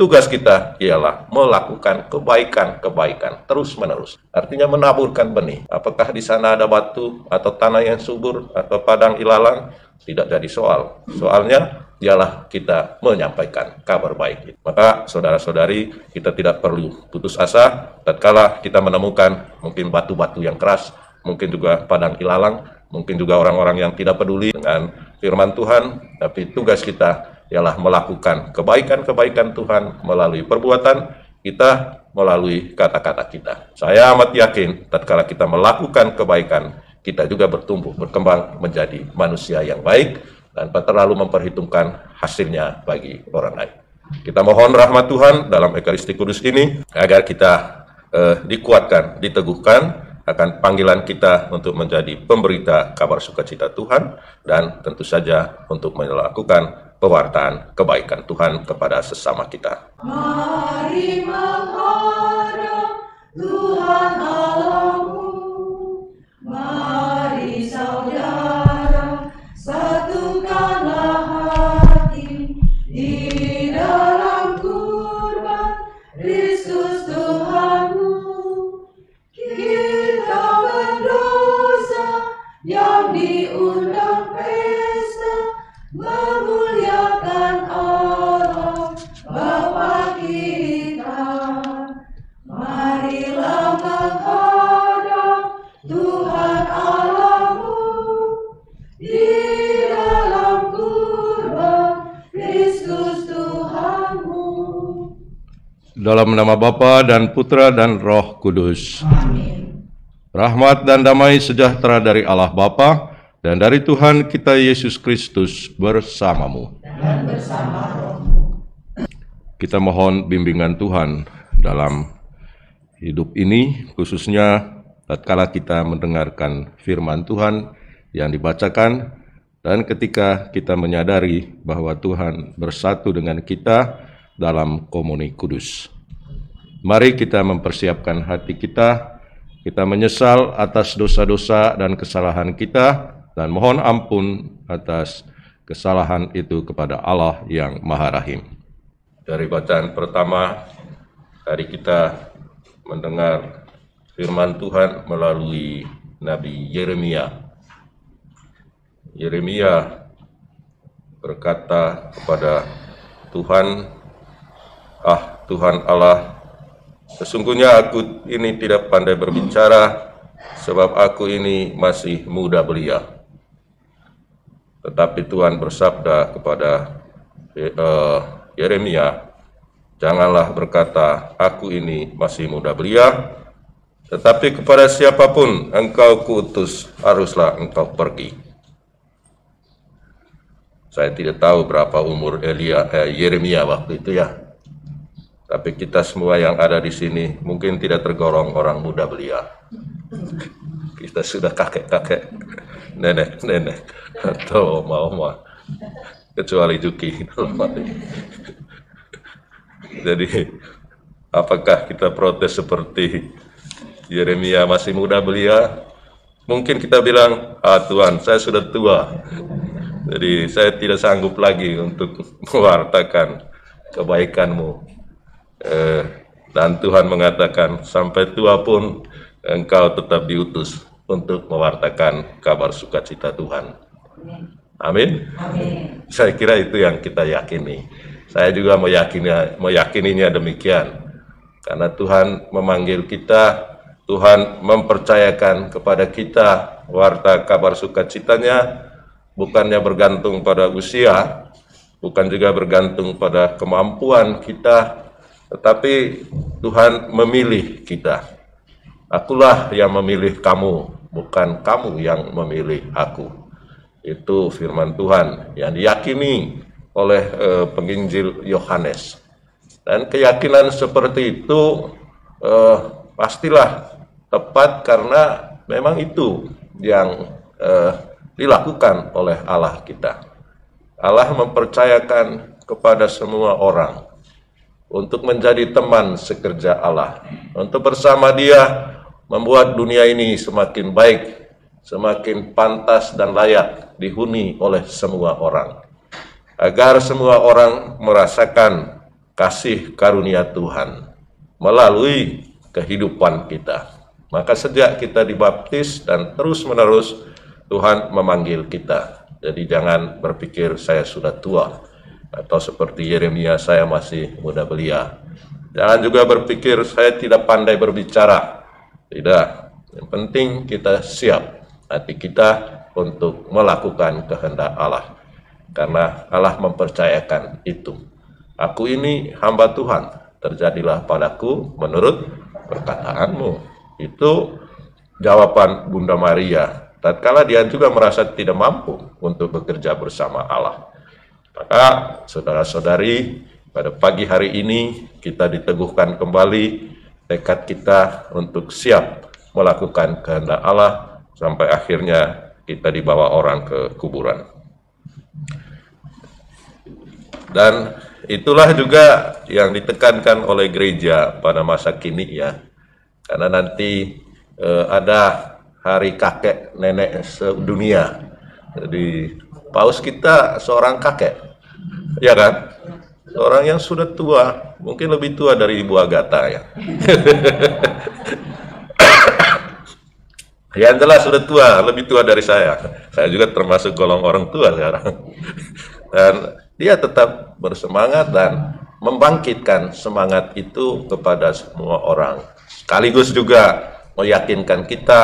tugas kita ialah melakukan kebaikan terus-menerus. Artinya menaburkan benih. Apakah di sana ada batu atau tanah yang subur atau padang ilalang? Tidak jadi soal. Soalnya ialah kita menyampaikan kabar baik. Maka saudara-saudari, kita tidak perlu putus asa tatkala kita menemukan mungkin batu-batu yang keras, mungkin juga padang ilalang, mungkin juga orang-orang yang tidak peduli dengan firman Tuhan, tapi tugas kita ialah melakukan kebaikan Tuhan melalui perbuatan kita, melalui kata-kata kita. Saya amat yakin tatkala kita melakukan kebaikan, kita juga bertumbuh, berkembang menjadi manusia yang baik, tanpa terlalu memperhitungkan hasilnya bagi orang lain. Kita mohon rahmat Tuhan dalam Ekaristi Kudus ini, agar kita dikuatkan, diteguhkan akan panggilan kita untuk menjadi pemberita kabar sukacita Tuhan, dan tentu saja untuk melakukan pewartaan kebaikan Tuhan kepada sesama kita. Mari menghadap Tuhan Allahmu, mari saudara, satukanlah hati di dalam kurban Kristus Tuhanmu. Kita berdosa yang diundang pesta, memuliakan Allah Bapa kita. Marilah menghadap Tuhan Allahmu di dalam kurban Kristus Tuhanmu. Dalam nama Bapa dan Putra dan Roh Kudus. Amin. Rahmat dan damai sejahtera dari Allah Bapa dan dari Tuhan kita Yesus Kristus bersamamu. Dan bersama rohmu. Kita mohon bimbingan Tuhan dalam hidup ini, khususnya tatkala kita mendengarkan firman Tuhan yang dibacakan, dan ketika kita menyadari bahwa Tuhan bersatu dengan kita dalam komuni kudus. Mari kita mempersiapkan hati kita menyesal atas dosa-dosa dan kesalahan kita, dan mohon ampun atas kesalahan itu kepada Allah yang Maha Rahim. Dari bacaan pertama, tadi kita mendengar firman Tuhan melalui Nabi Yeremia. Yeremia berkata kepada Tuhan, Tuhan Allah, sesungguhnya aku ini tidak pandai berbicara, sebab aku ini masih muda belia. Tetapi Tuhan bersabda kepada Yeremia, janganlah berkata, aku ini masih muda belia, tetapi kepada siapapun engkau kuutus, haruslah engkau pergi. Saya tidak tahu berapa umur Yeremia waktu itu ya. Tapi kita semua yang ada di sini mungkin tidak tergolong orang muda belia. Kita sudah kakek-kakek, nenek-nenek, atau oma-oma, kecuali Juki. Jadi, apakah kita protes seperti Yeremia masih muda belia? Mungkin kita bilang, Tuhan, saya sudah tua. Jadi, saya tidak sanggup lagi untuk mewartakan kebaikan-Mu. Dan Tuhan mengatakan, sampai tua pun engkau tetap diutus untuk mewartakan kabar sukacita Tuhan. Amin. Amin. Saya kira itu yang kita yakini. Saya juga meyakininya demikian. Karena Tuhan memanggil kita, Tuhan mempercayakan kepada kita warta kabar sukacitanya, bukannya bergantung pada usia, bukan juga bergantung pada kemampuan kita, tetapi Tuhan memilih kita. Akulah yang memilih kamu, bukan kamu yang memilih aku. Itu firman Tuhan yang diyakini oleh penginjil Yohanes. Dan keyakinan seperti itu pastilah tepat, karena memang itu yang dilakukan oleh Allah kita. Allah mempercayakan kepada semua orang untuk menjadi teman sekerja Allah, untuk bersama Dia membuat dunia ini semakin baik, semakin pantas dan layak dihuni oleh semua orang, agar semua orang merasakan kasih karunia Tuhan melalui kehidupan kita. Maka sejak kita dibaptis dan terus-menerus Tuhan memanggil kita. Jadi jangan berpikir saya sudah tua, atau seperti Yeremia saya masih muda belia. Jangan juga berpikir saya tidak pandai berbicara. Tidak, yang penting kita siap hati kita untuk melakukan kehendak Allah. Karena Allah mempercayakan itu. Aku ini hamba Tuhan, terjadilah padaku menurut perkataanmu. Itu jawaban Bunda Maria. Tatkala dia juga merasa tidak mampu untuk bekerja bersama Allah. Maka saudara-saudari, pada pagi hari ini kita diteguhkan kembali tekad kita untuk siap melakukan kehendak Allah sampai akhirnya kita dibawa orang ke kuburan. Dan itulah juga yang ditekankan oleh gereja pada masa kini ya. Karena nanti ada hari kakek nenek sedunia. Jadi paus kita seorang kakek. Ya kan? Seorang yang sudah tua, mungkin lebih tua dari Ibu Agatha ya. Yang jelas sudah tua, lebih tua dari saya. Saya juga termasuk golong orang tua sekarang. Dan dia tetap bersemangat dan membangkitkan semangat itu kepada semua orang. Sekaligus juga meyakinkan kita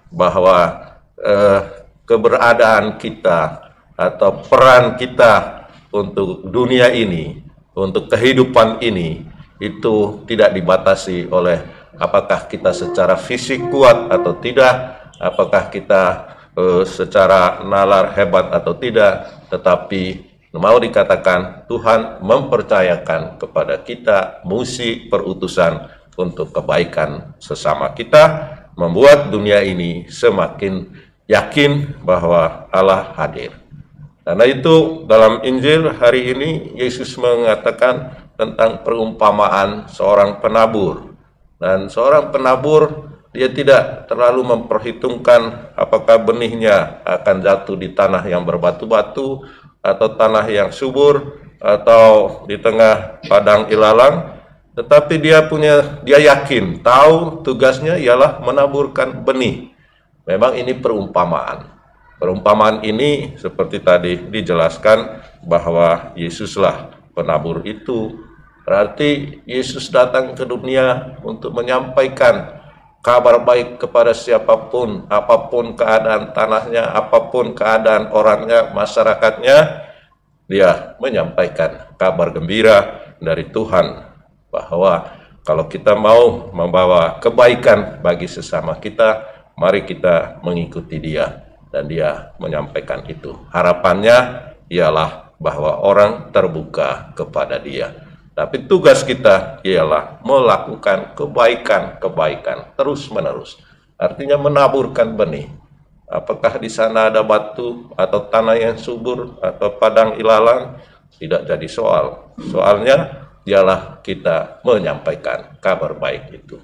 bahwa keberadaan kita atau peran kita untuk dunia ini, untuk kehidupan ini, itu tidak dibatasi oleh apakah kita secara fisik kuat atau tidak, apakah kita secara nalar hebat atau tidak, tetapi mau dikatakan Tuhan mempercayakan kepada kita misi perutusan untuk kebaikan sesama kita, membuat dunia ini semakin yakin bahwa Allah hadir. Karena itu dalam Injil hari ini Yesus mengatakan tentang perumpamaan seorang penabur. Dan seorang penabur dia tidak terlalu memperhitungkan apakah benihnya akan jatuh di tanah yang berbatu-batu atau tanah yang subur atau di tengah padang ilalang, tetapi dia yakin, tahu tugasnya ialah menaburkan benih. Memang ini perumpamaan. Perumpamaan ini seperti tadi dijelaskan bahwa Yesuslah penabur itu. Berarti Yesus datang ke dunia untuk menyampaikan kabar baik kepada siapapun, apapun keadaan tanahnya, apapun keadaan orangnya, masyarakatnya, dia menyampaikan kabar gembira dari Tuhan bahwa kalau kita mau membawa kebaikan bagi sesama kita, mari kita mengikuti dia. Dan dia menyampaikan itu. Harapannya ialah bahwa orang terbuka kepada dia. Tapi tugas kita ialah melakukan kebaikan terus-menerus. Artinya menaburkan benih. Apakah di sana ada batu atau tanah yang subur atau padang ilalang, tidak jadi soal. Soalnya ialah kita menyampaikan kabar baik itu.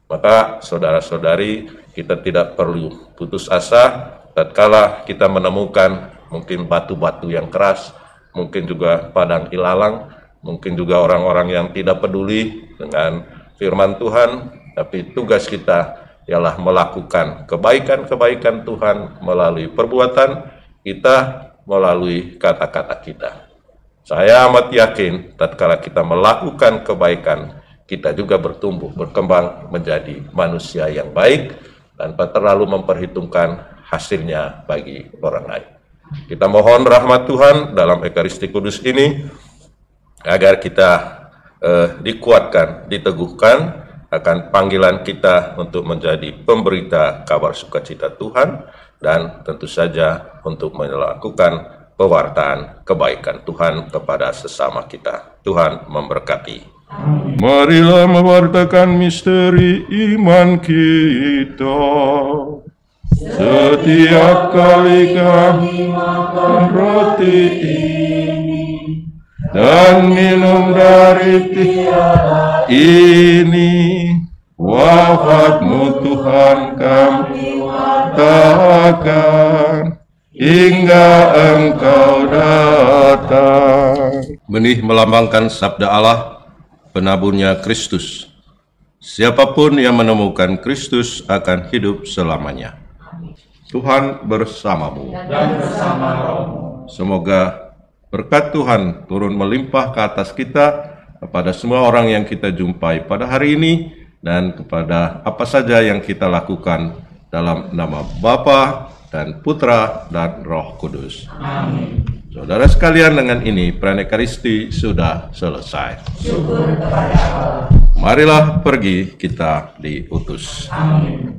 Maka saudara-saudari, kita tidak perlu putus asa tatkala kita menemukan mungkin batu-batu yang keras, mungkin juga padang ilalang, mungkin juga orang-orang yang tidak peduli dengan firman Tuhan, tapi tugas kita ialah melakukan kebaikan-kebaikan Tuhan melalui perbuatan kita, melalui kata-kata kita. Saya amat yakin tatkala kita melakukan kebaikan, kita juga bertumbuh, berkembang menjadi manusia yang baik tanpa terlalu memperhitungkan hasilnya bagi orang lain. Kita mohon rahmat Tuhan dalam Ekaristi Kudus ini agar kita dikuatkan, diteguhkan akan panggilan kita untuk menjadi pemberita kabar sukacita Tuhan dan tentu saja untuk melakukan pewartaan kebaikan Tuhan kepada sesama kita. Tuhan memberkati. Marilah mewartakan misteri iman kita. Setiap kali kami makan roti ini dan minum dari tiara ini, wafat-Mu Tuhan kami wartakan hingga Engkau datang. Benih melambangkan sabda Allah, penaburnya Kristus. Siapapun yang menemukan Kristus akan hidup selamanya. Tuhan bersamamu. Dan bersama rohmu. Semoga berkat Tuhan turun melimpah ke atas kita, kepada semua orang yang kita jumpai pada hari ini, dan kepada apa saja yang kita lakukan dalam nama Bapa dan Putra dan Roh Kudus. Amin. Saudara sekalian, dengan ini Pranekaristi sudah selesai. Syukur kepada Allah. Marilah pergi, kita diutus. Amin.